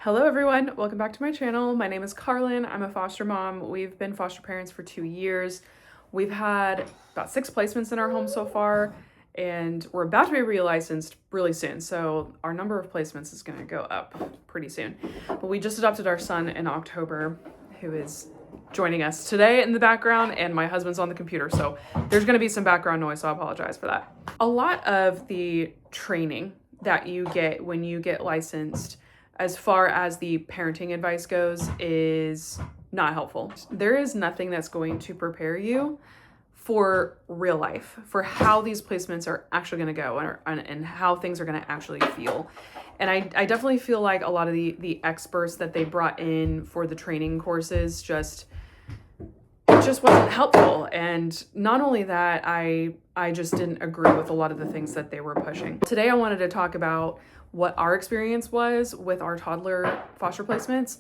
Hello everyone, welcome back to my channel. My name is Carlin. I'm a foster mom. We've been foster parents for 2 years. We've had about 6 placements in our home so far, and we're about to be relicensed really soon. So our number of placements is gonna go up pretty soon. But we just adopted our son in October, who is joining us today in the background, and my husband's on the computer. So there's gonna be some background noise, so I apologize for that. A lot of the training that you get when you get licensed as far as the parenting advice goes is not helpful. There is nothing that's going to prepare you for real life, for how these placements are actually going to go and how things are going to actually feel. And I definitely feel like a lot of the experts that they brought in for the training courses just wasn't helpful. And not only that, I just didn't agree with a lot of the things that they were pushing. Today I wanted to talk about what our experience was with our toddler foster placements,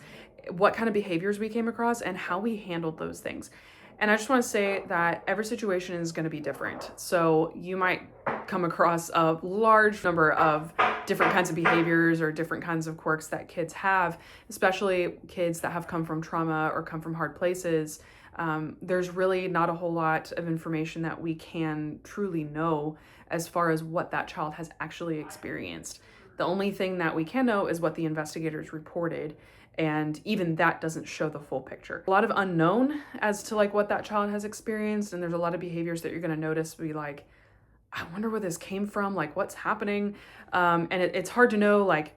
what kind of behaviors we came across, and how we handled those things. And I just want to say that every situation is going to be different. So you might come across a large number of different kinds of behaviors or different kinds of quirks that kids have, especially kids that have come from trauma or come from hard places. There's really not a whole lot of information that we can truly know as far as what that child has actually experienced. The only thing that we can know is what the investigators reported, and even that doesn't show the full picture. A lot of unknown as to like what that child has experienced, and there's a lot of behaviors that you're going to notice be like, I wonder where this came from, like what's happening, and it's hard to know like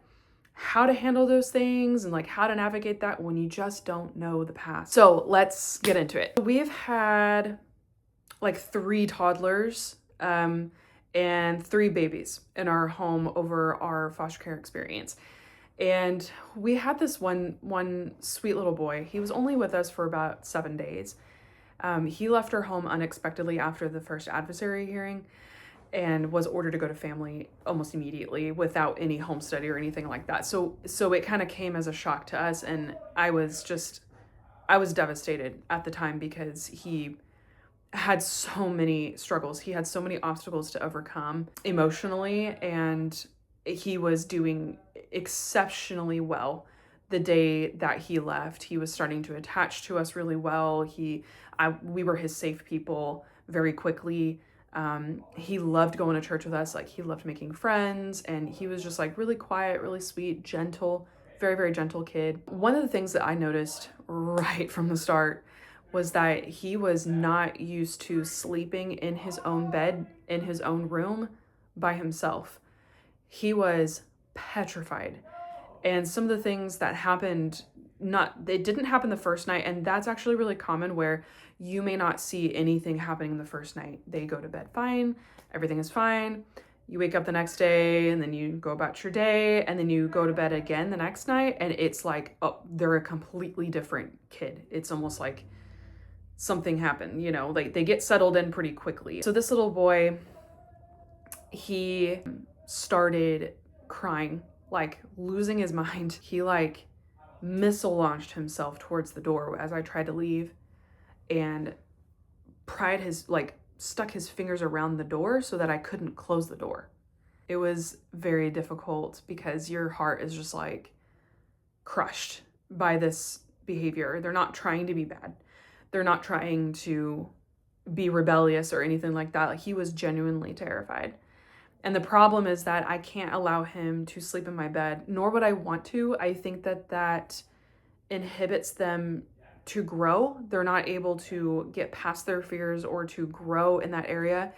how to handle those things and like how to navigate that when you just don't know the past. So let's get into it. We've had like 3 toddlers and 3 babies in our home over our foster care experience. And we had this one sweet little boy. He was only with us for about 7 days. He left our home unexpectedly after the first adversary hearing and was ordered to go to family almost immediately without any home study or anything like that. So it kind of came as a shock to us, and I was devastated at the time because he had so many struggles. He had so many obstacles to overcome emotionally, and he was doing exceptionally well the day that he left. He was starting to attach to us really well. We were his safe people very quickly. He loved going to church with us. Like, he loved making friends, and he was just like really quiet, really sweet, gentle, very, very gentle kid. One of the things that I noticed right from the start was that he was not used to sleeping in his own bed, in his own room by himself. He was petrified. And some of the things that happened, they didn't happen the first night, and that's actually really common where you may not see anything happening the first night. They go to bed fine, everything is fine. You wake up the next day, and then you go about your day, and then you go to bed again the next night, and it's like, oh, they're a completely different kid. It's almost like something happened, like they get settled in pretty quickly. So this little boy, he started crying, like losing his mind. He like missile launched himself towards the door as I tried to leave, and stuck his fingers around the door so that I couldn't close the door. It was very difficult because your heart is just like crushed by this behavior. They're not trying to be bad. They're not trying to be rebellious or anything like that. Like, he was genuinely terrified. And the problem is that I can't allow him to sleep in my bed, nor would I want to. I think that inhibits them to grow. They're not able to get past their fears or to grow in that area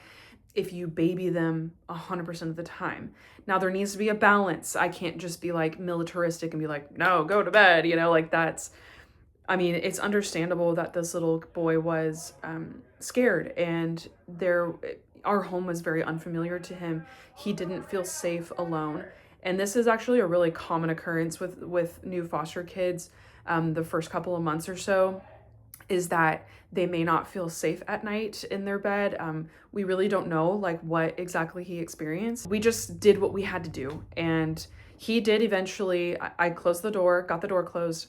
if you baby them 100% of the time. Now, there needs to be a balance. I can't just be like militaristic and be like, no, go to bed, like it's understandable that this little boy was scared, and our home was very unfamiliar to him. He didn't feel safe alone. And this is actually a really common occurrence with new foster kids the first couple of months or so, is that they may not feel safe at night in their bed. We really don't know like what exactly he experienced. We just did what we had to do. And he did eventually, I closed the door, got the door closed,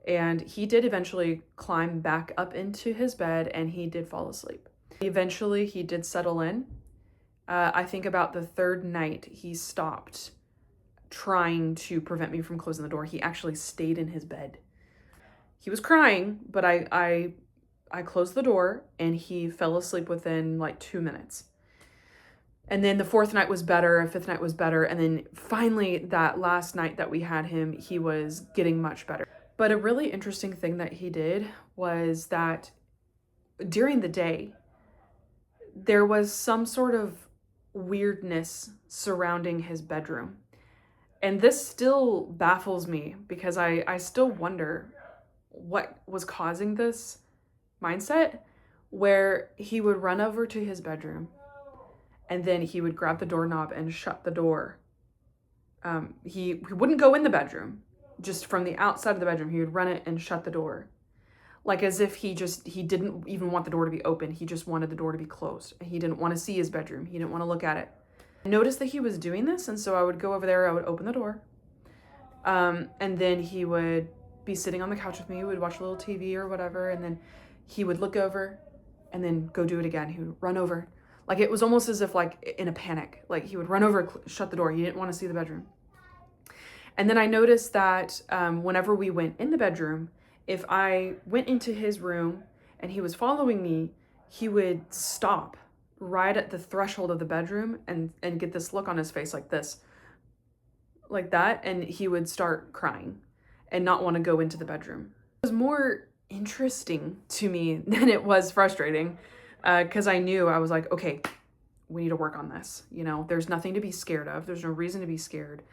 and he did eventually climb back up into his bed, and he did fall asleep. Eventually, he did settle in. I think about the 3rd night, he stopped trying to prevent me from closing the door. He actually stayed in his bed. He was crying, but I closed the door and he fell asleep within like 2 minutes. And then the fourth night was better, fifth night was better, and then finally that last night that we had him, he was getting much better. But a really interesting thing that he did was that during the day, there was some sort of weirdness surrounding his bedroom. And this still baffles me because I still wonder what was causing this mindset where he would run over to his bedroom and then he would grab the doorknob and shut the door. He wouldn't go in the bedroom, just from the outside of the bedroom. He would run it and shut the door. Like as if he didn't even want the door to be open. He just wanted the door to be closed. He didn't want to see his bedroom. He didn't want to look at it. I noticed that he was doing this, and so I would go over there, I would open the door. And then he would be sitting on the couch with me, we'd watch a little TV or whatever, and then he would look over and then go do it again. He would run over. Like it was almost as if like in a panic. Like he would run over, shut the door. He didn't want to see the bedroom. And then I noticed that whenever we went in the bedroom, if I went into his room and he was following me, he would stop right at the threshold of the bedroom and get this look on his face like this, like that, and he would start crying and not want to go into the bedroom. It was more interesting to me than it was frustrating, because I knew, I was like, okay, we need to work on this. You know, there's nothing to be scared of. There's no reason to be scared.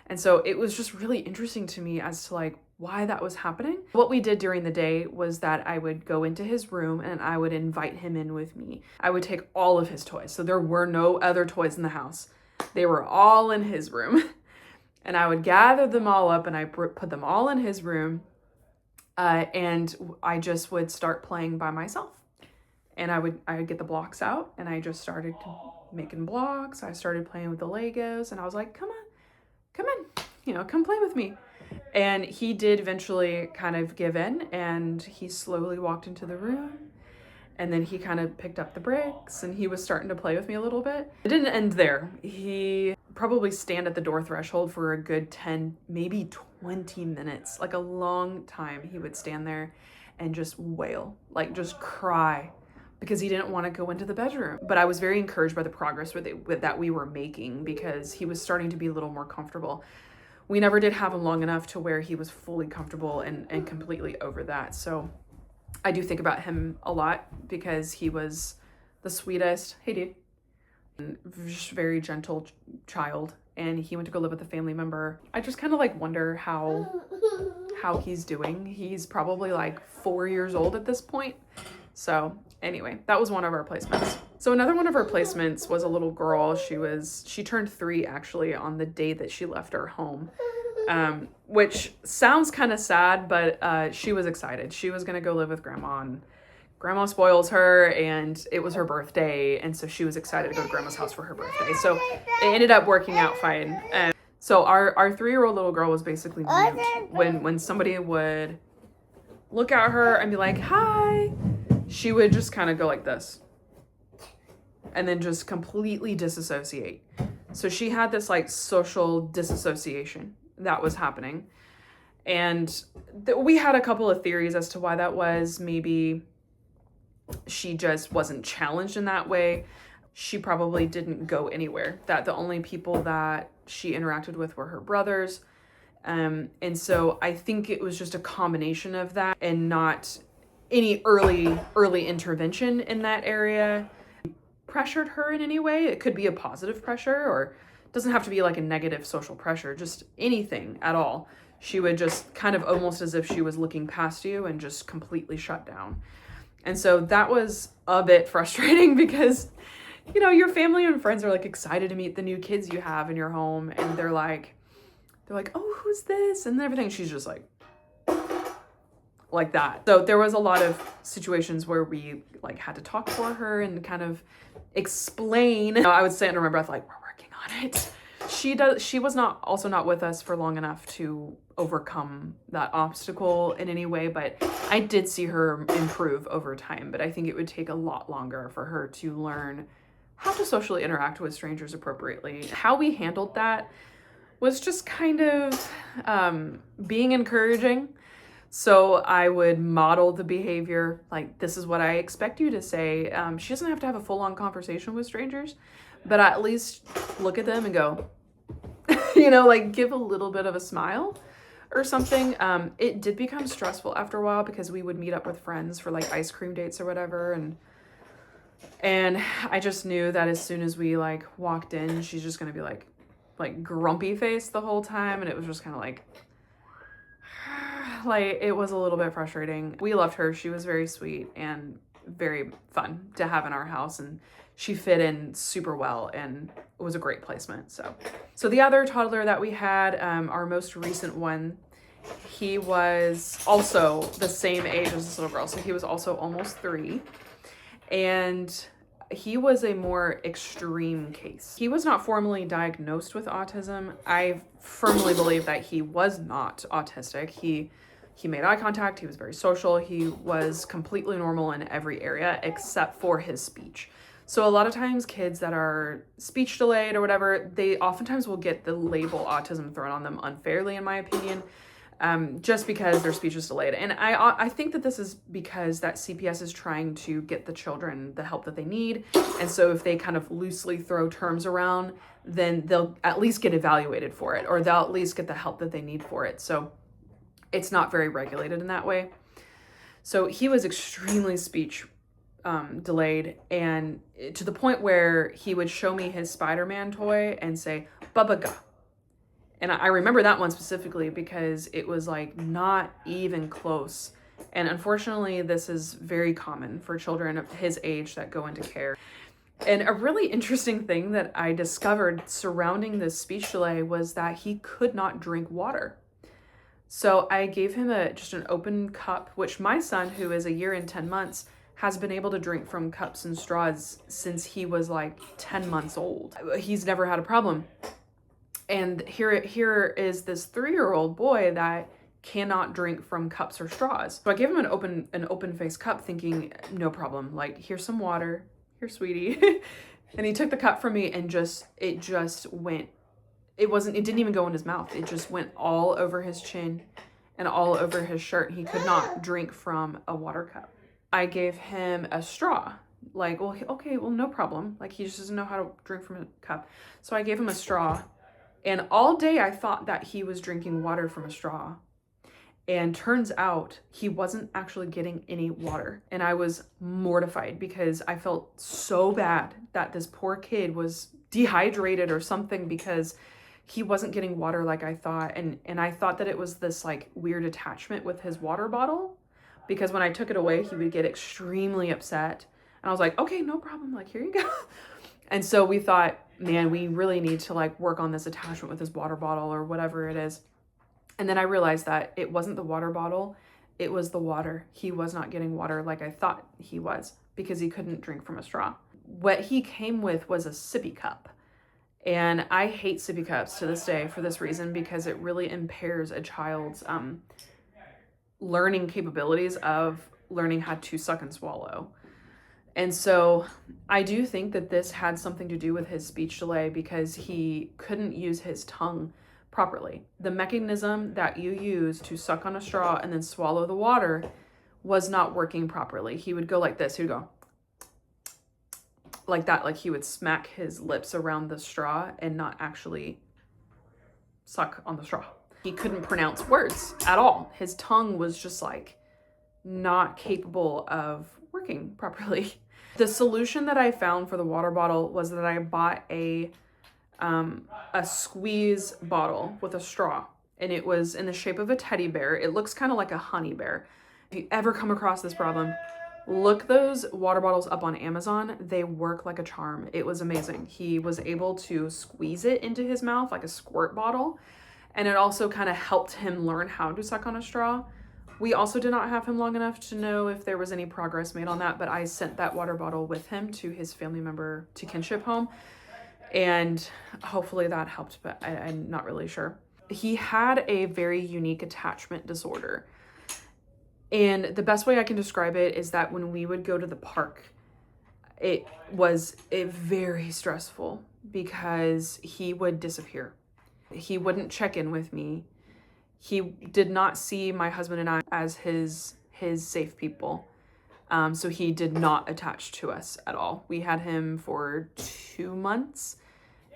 And so it was just really interesting to me as to like why that was happening. What we did during the day was that I would go into his room and I would invite him in with me. I would take all of his toys. So there were no other toys in the house. They were all in his room. And I would gather them all up and I put them all in his room. And I just would start playing by myself. And I would get the blocks out and I just started making blocks. I started playing with the Legos and I was like, come on, you know, come play with me. And he did eventually kind of give in and he slowly walked into the room and then he kind of picked up the bricks and he was starting to play with me a little bit. It didn't end there. He probably stand at the door threshold for a good 10, maybe 20 minutes, like a long time. He would stand there and just wail, like just cry, because he didn't want to go into the bedroom. But I was very encouraged by the progress that we were making because he was starting to be a little more comfortable. We never did have him long enough to where he was fully comfortable and completely over that. So I do think about him a lot because he was the sweetest, hey dude, and just very gentle child. And he went to go live with a family member. I just kind of like wonder how he's doing. He's probably like 4 years old at this point. So anyway, that was one of our placements. So another one of our placements was a little girl. She turned 3 actually on the day that she left our home, which sounds kind of sad, but she was excited. She was going to go live with grandma and grandma spoils her and it was her birthday. And so she was excited to go to grandma's house for her birthday. So it ended up working out fine. So our 3-year-old little girl was basically mute. When somebody would look at her and be like, hi, she would just kind of go like this and then just completely disassociate. So she had this like social disassociation that was happening. And we had a couple of theories as to why that was. Maybe she just wasn't challenged in that way. She probably didn't go anywhere. That the only people that she interacted with were her brothers. And so I think it was just a combination of that and not any early intervention in that area pressured her in any way. It could be a positive pressure, or it doesn't have to be like a negative social pressure, just anything at all. She would just kind of almost as if she was looking past you and just completely shut down. And so that was a bit frustrating because, you know, your family and friends are like excited to meet the new kids you have in your home, and they're like, oh, who's this? And everything. She's just like that. So there was a lot of situations where we like had to talk for her and kind of explain. You know, I would say under my breath, like, we're working on it. She was also not with us for long enough to overcome that obstacle in any way, but I did see her improve over time. But I think it would take a lot longer for her to learn how to socially interact with strangers appropriately. How we handled that was just kind of being encouraging. So I would model the behavior, like, this is what I expect you to say. She doesn't have to have a full-on conversation with strangers, but at least look at them and go, like give a little bit of a smile or something. It did become stressful after a while because we would meet up with friends for like ice cream dates or whatever. And I just knew that as soon as we like walked in, she's just going to be like grumpy face the whole time. And it was just kind of like it was a little bit frustrating. We loved her. She was very sweet and very fun to have in our house, and she fit in super well, and it was a great placement. So the other toddler that we had, our most recent one, he was also the same age as this little girl. So he was also almost 3, and he was a more extreme case. He was not formally diagnosed with autism. I firmly believe that he was not autistic. He made eye contact. He was very social. He was completely normal in every area except for his speech. So a lot of times kids that are speech delayed or whatever, they oftentimes will get the label autism thrown on them unfairly, in my opinion, just because their speech is delayed. And I think that this is because that CPS is trying to get the children the help that they need. And so if they kind of loosely throw terms around, then they'll at least get evaluated for it, or they'll at least get the help that they need for it. So it's not very regulated in that way. So he was extremely speech delayed, and to the point where he would show me his Spider-Man toy and say, "Baba ga." And I remember that one specifically because it was like not even close. And unfortunately, this is very common for children of his age that go into care. And a really interesting thing that I discovered surrounding this speech delay was that he could not drink water. So I gave him just an open cup, which my son, who is 1 year and 10 months, has been able to drink from cups and straws since he was like 10 months old. He's never had a problem. And here is this 3-year-old boy that cannot drink from cups or straws. So I gave him an open face cup, thinking, no problem. Like, here's some water. Here, sweetie. And he took the cup from me, and it didn't even go in his mouth. It just went all over his chin and all over his shirt. He could not drink from a water cup. I gave him a straw. Like, well, okay, well, no problem. Like, he just doesn't know how to drink from a cup. So I gave him a straw. And all day I thought that he was drinking water from a straw. And turns out he wasn't actually getting any water. And I was mortified because I felt so bad that this poor kid was dehydrated or something because he wasn't getting water like I thought. And I thought that it was this like weird attachment with his water bottle, because when I took it away, he would get extremely upset. And I was like, okay, no problem. Like, here you go. And so we thought, man, we really need to like work on this attachment with his water bottle or whatever it is. And then I realized that it wasn't the water bottle, it was the water. He was not getting water like I thought he was because he couldn't drink from a straw. What he came with was a sippy cup. And I hate sippy cups to this day for this reason, because it really impairs a child's learning capabilities of learning how to suck and swallow. And so I do think that this had something to do with his speech delay, because he couldn't use his tongue properly. The mechanism that you use to suck on a straw and then swallow the water was not working properly. He would go like this. He would go like that. Like he would smack his lips around the straw and not actually suck on the straw. He couldn't pronounce words at all. His tongue was just like not capable of working properly. The solution that I found for the water bottle was that I bought a squeeze bottle with a straw, and it was in the shape of a teddy bear. It looks kind of like a honey bear. If you ever come across this problem, look those water bottles up on Amazon. They work like a charm. It was amazing. He was able to squeeze it into his mouth like a squirt bottle, and it also kind of helped him learn how to suck on a straw. We also did not have him long enough to know if there was any progress made on that, but I sent that water bottle with him to his family member to kinship home, and hopefully that helped, but I'm not really sure. He had a very unique attachment disorder, and the best way I can describe it is that when we would go to the park, it was very stressful because he would disappear. He wouldn't check in with me. He did not see my husband and I as his safe people. So he did not attach to us at all. We had him for 2 months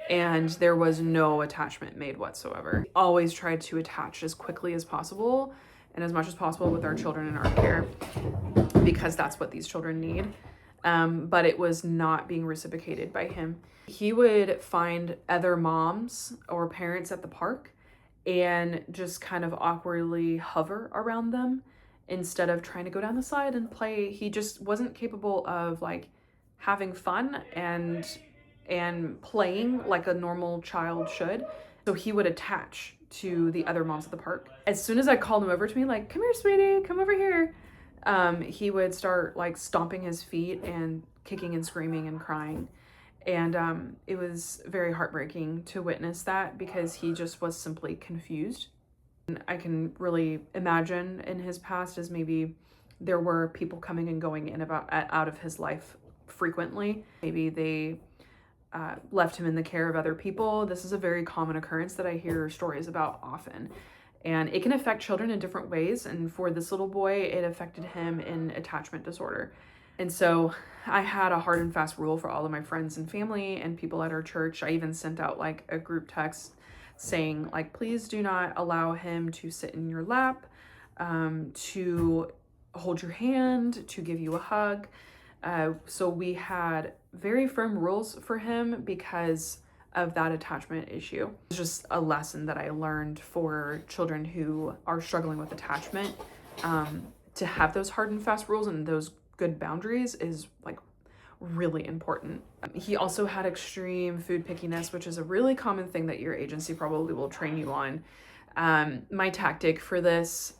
and there was no attachment made whatsoever. Always tried to attach as quickly as possible and as much as possible with our children in our care, because that's what these children need. But it was not being reciprocated by him. He would find other moms or parents at the park and just kind of awkwardly hover around them instead of trying to go down the side and play. He just wasn't capable of like having fun and playing like a normal child should. So he would attach to the other moms at the park. As soon as I called him over to me, like, come here, sweetie, come over here, he would start like stomping his feet and kicking and screaming and crying. And it was very heartbreaking to witness that, because he just was simply confused. And I can really imagine in his past as maybe there were people coming and going in out of his life frequently. Maybe they left him in the care of other people. This is a very common occurrence that I hear stories about often. And it can affect children in different ways. And for this little boy, it affected him in attachment disorder. And so I had a hard and fast rule for all of my friends and family and people at our church. I even sent out like a group text saying like, please do not allow him to sit in your lap, to hold your hand, to give you a hug. So we had very firm rules for him because of that attachment issue. It's just a lesson that I learned for children who are struggling with attachment. To have those hard and fast rules and those good boundaries is like really important. He also had extreme food pickiness, which is a really common thing that your agency probably will train you on. My tactic for this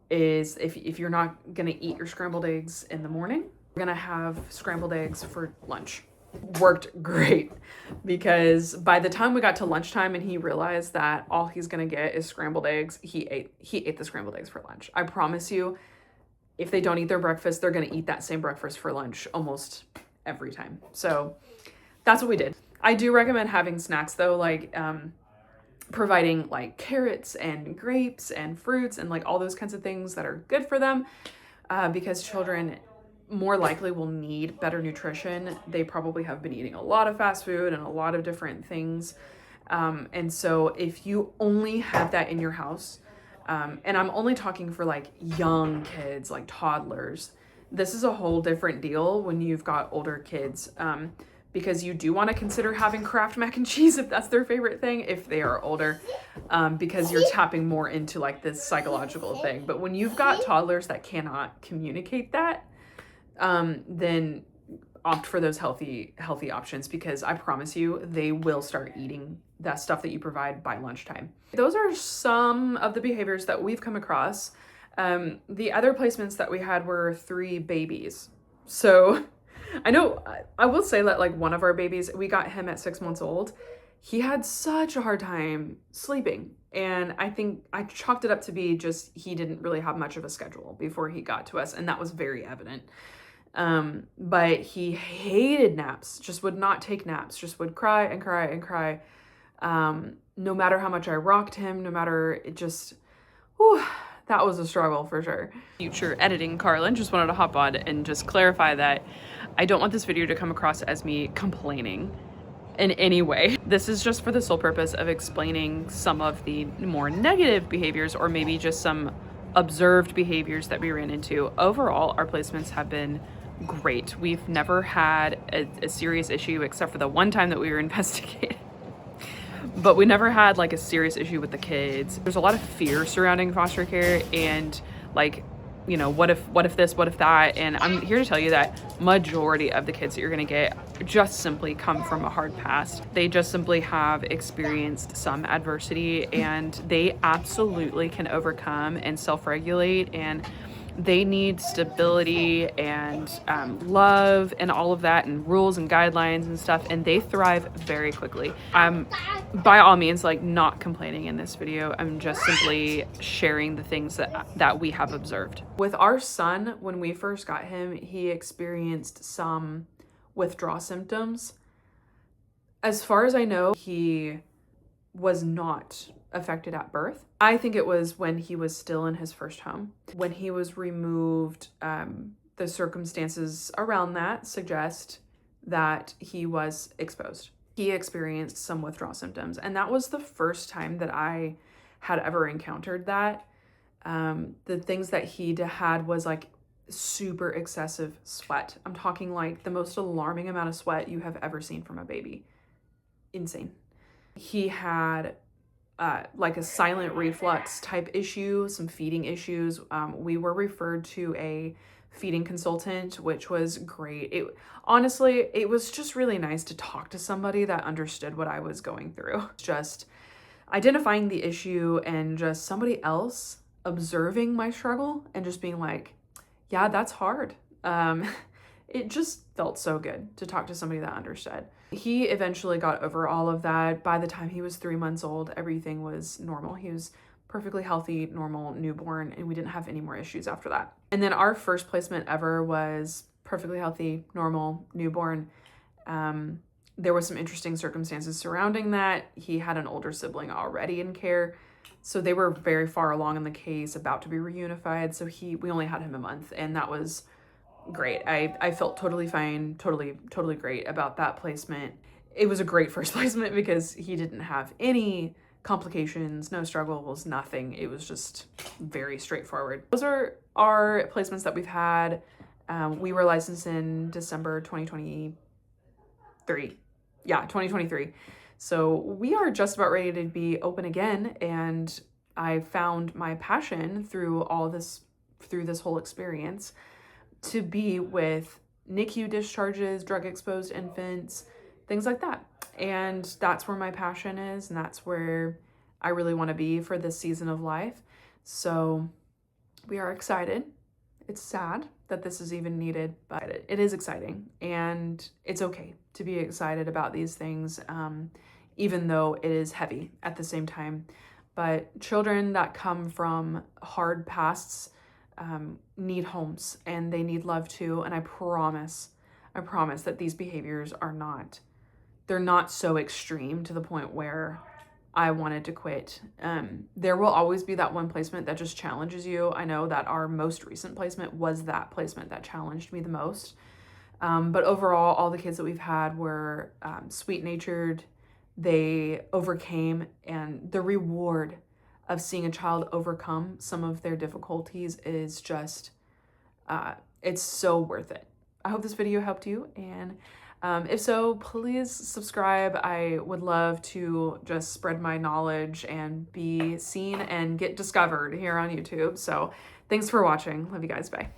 is if you're not gonna eat your scrambled eggs in the morning, we're gonna have scrambled eggs for lunch. Worked great, because by the time we got to lunchtime and he realized that all he's gonna get is scrambled eggs, he ate the scrambled eggs for lunch. I promise you, if they don't eat their breakfast, they're gonna eat that same breakfast for lunch almost every time. So that's what we did. I do recommend having snacks though, like providing like carrots and grapes and fruits and like all those kinds of things that are good for them, because children more likely will need better nutrition. They probably have been eating a lot of fast food and a lot of different things. And so if you only have that in your house, and I'm only talking for like young kids, like toddlers, this is a whole different deal when you've got older kids, because you do want to consider having Kraft mac and cheese if that's their favorite thing, if they are older, because you're tapping more into like this psychological thing. But when you've got toddlers that cannot communicate that, then opt for those healthy options, because I promise you they will start eating that stuff that you provide by lunchtime. Those are some of the behaviors that we've come across. The other placements that we had were 3 babies. So I know, I will say that like one of our babies, we got him at 6 months old. He had such a hard time sleeping. And I think I chalked it up to be just, he didn't really have much of a schedule before he got to us. And that was very evident. But he hated naps, just would not take naps, just would cry and cry and cry. No matter how much I rocked him, no matter, it just, whew, that was a struggle for sure. Future editing Carlin, just wanted to hop on and just clarify that I don't want this video to come across as me complaining in any way. This is just for the sole purpose of explaining some of the more negative behaviors, or maybe just some observed behaviors that we ran into. Overall, our placements have been great. We've never had a serious issue, except for the one time that we were investigated. But we never had like a serious issue with the kids. There's a lot of fear surrounding foster care, and like, you know, what if this, what if that? And I'm here to tell you that majority of the kids that you're gonna get just simply come from a hard past. They just simply have experienced some adversity, and they absolutely can overcome and self-regulate, and they need stability and love and all of that, and rules and guidelines and stuff, and they thrive very quickly. I'm by all means like not complaining in this video. I'm just simply sharing the things that we have observed. With our son, when we first got him, he experienced some withdrawal symptoms. As far as I know, he was not affected at birth. I think it was when he was still in his first home. When he was removed, the circumstances around that suggest that he was exposed. He experienced some withdrawal symptoms, and that was the first time that I had ever encountered that. The things that he had was like super excessive sweat. I'm talking like the most alarming amount of sweat you have ever seen from a baby. Insane. He had like a silent reflux type issue, some feeding issues. We were referred to a feeding consultant, which was great. Honestly, it was just really nice to talk to somebody that understood what I was going through. Just identifying the issue and just somebody else observing my struggle and just being like, yeah, that's hard. It just felt so good to talk to somebody that understood. He eventually got over all of that. By the time he was 3 months old, everything was normal. He was perfectly healthy, normal newborn, and we didn't have any more issues after that. And then our first placement ever was perfectly healthy, normal, newborn. There was some interesting circumstances surrounding that. He had an older sibling already in care, so they were very far along in the case, about to be reunified. So we only had him a month, and that was great. I felt totally fine, totally great about that placement. It was a great first placement because he didn't have any complications, no struggles, nothing. It was just very straightforward. Those are our placements that we've had. We were licensed in December 2023. Yeah, 2023. So we are just about ready to be open again, and I found my passion through this whole experience to be with NICU discharges, drug-exposed infants, things like that. And that's where my passion is, and that's where I really want to be for this season of life. So we are excited. It's sad that this is even needed, but it is exciting, and it's okay to be excited about these things, even though it is heavy at the same time. But children that come from hard pasts need homes, and they need love too. And I promise that these behaviors they're not so extreme to the point where I wanted to quit. There will always be that one placement that just challenges you. I know that our most recent placement was that placement that challenged me the most. But overall, all the kids that we've had were sweet-natured. They overcame, and the reward of seeing a child overcome some of their difficulties is just, it's so worth it. I hope this video helped you, and if so, please subscribe. I would love to just spread my knowledge and be seen and get discovered here on YouTube. So thanks for watching. Love you guys. Bye.